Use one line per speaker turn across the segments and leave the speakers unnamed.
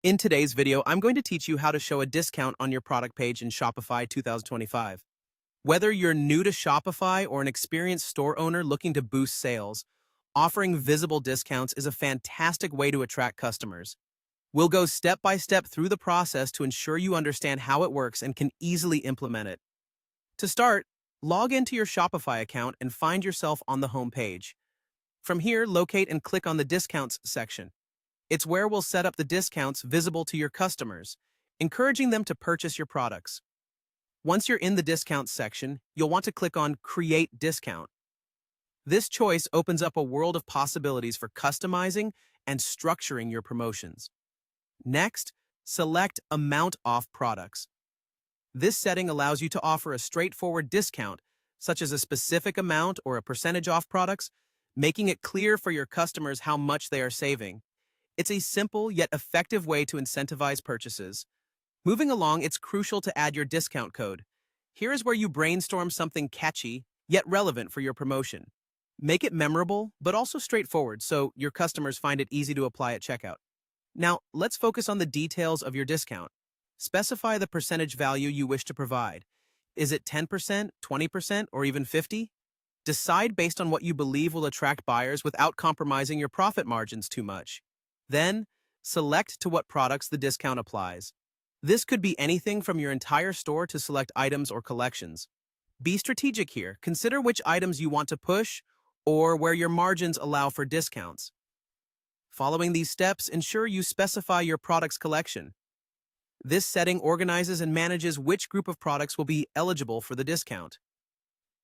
In today's video, I'm going to teach you how to show a discount on your product page in Shopify 2025. Whether you're new to Shopify or an experienced store owner looking to boost sales, offering visible discounts is a fantastic way to attract customers. We'll go step by step through the process to ensure you understand how it works and can easily implement it. To start, log into your Shopify account and find yourself on the home page. From here, locate and click on the Discounts section. It's where we'll set up the discounts visible to your customers, encouraging them to purchase your products. Once you're in the Discounts section, you'll want to click on Create Discount. This choice opens up a world of possibilities for customizing and structuring your promotions. Next, select Amount Off Products. This setting allows you to offer a straightforward discount, such as a specific amount or a percentage off products, making it clear for your customers how much they are saving. It's a simple yet effective way to incentivize purchases. Moving along, it's crucial to add your discount code. Here is where you brainstorm something catchy, yet relevant for your promotion. Make it memorable, but also straightforward so your customers find it easy to apply at checkout. Now, let's focus on the details of your discount. Specify the percentage value you wish to provide. Is it 10%, 20%, or even 50%? Decide based on what you believe will attract buyers without compromising your profit margins too much. Then, select to what products the discount applies. This could be anything from your entire store to select items or collections. Be strategic here. Consider which items you want to push or where your margins allow for discounts. Following these steps, ensure you specify your product's collection. This setting organizes and manages which group of products will be eligible for the discount.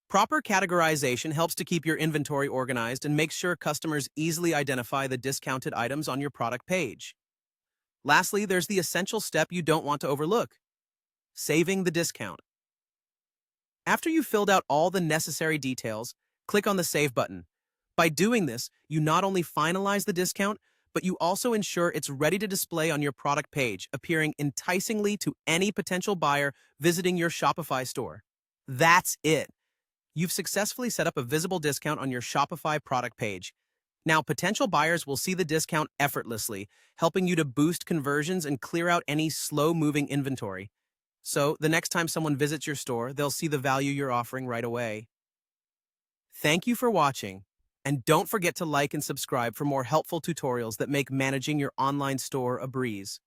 Proper categorization helps to keep your inventory organized and makes sure customers easily identify the discounted items on your product page. Lastly, there's the essential step you don't want to overlook: saving the discount. After you've filled out all the necessary details, click on the Save button. By doing this, you not only finalize the discount, but you also ensure it's ready to display on your product page, appearing enticingly to any potential buyer visiting your Shopify store. That's it. You've successfully set up a visible discount on your Shopify product page. Now, potential buyers will see the discount effortlessly, helping you to boost conversions and clear out any slow-moving inventory. So, the next time someone visits your store, they'll see the value you're offering right away. Thank you for watching, and don't forget to like and subscribe for more helpful tutorials that make managing your online store a breeze.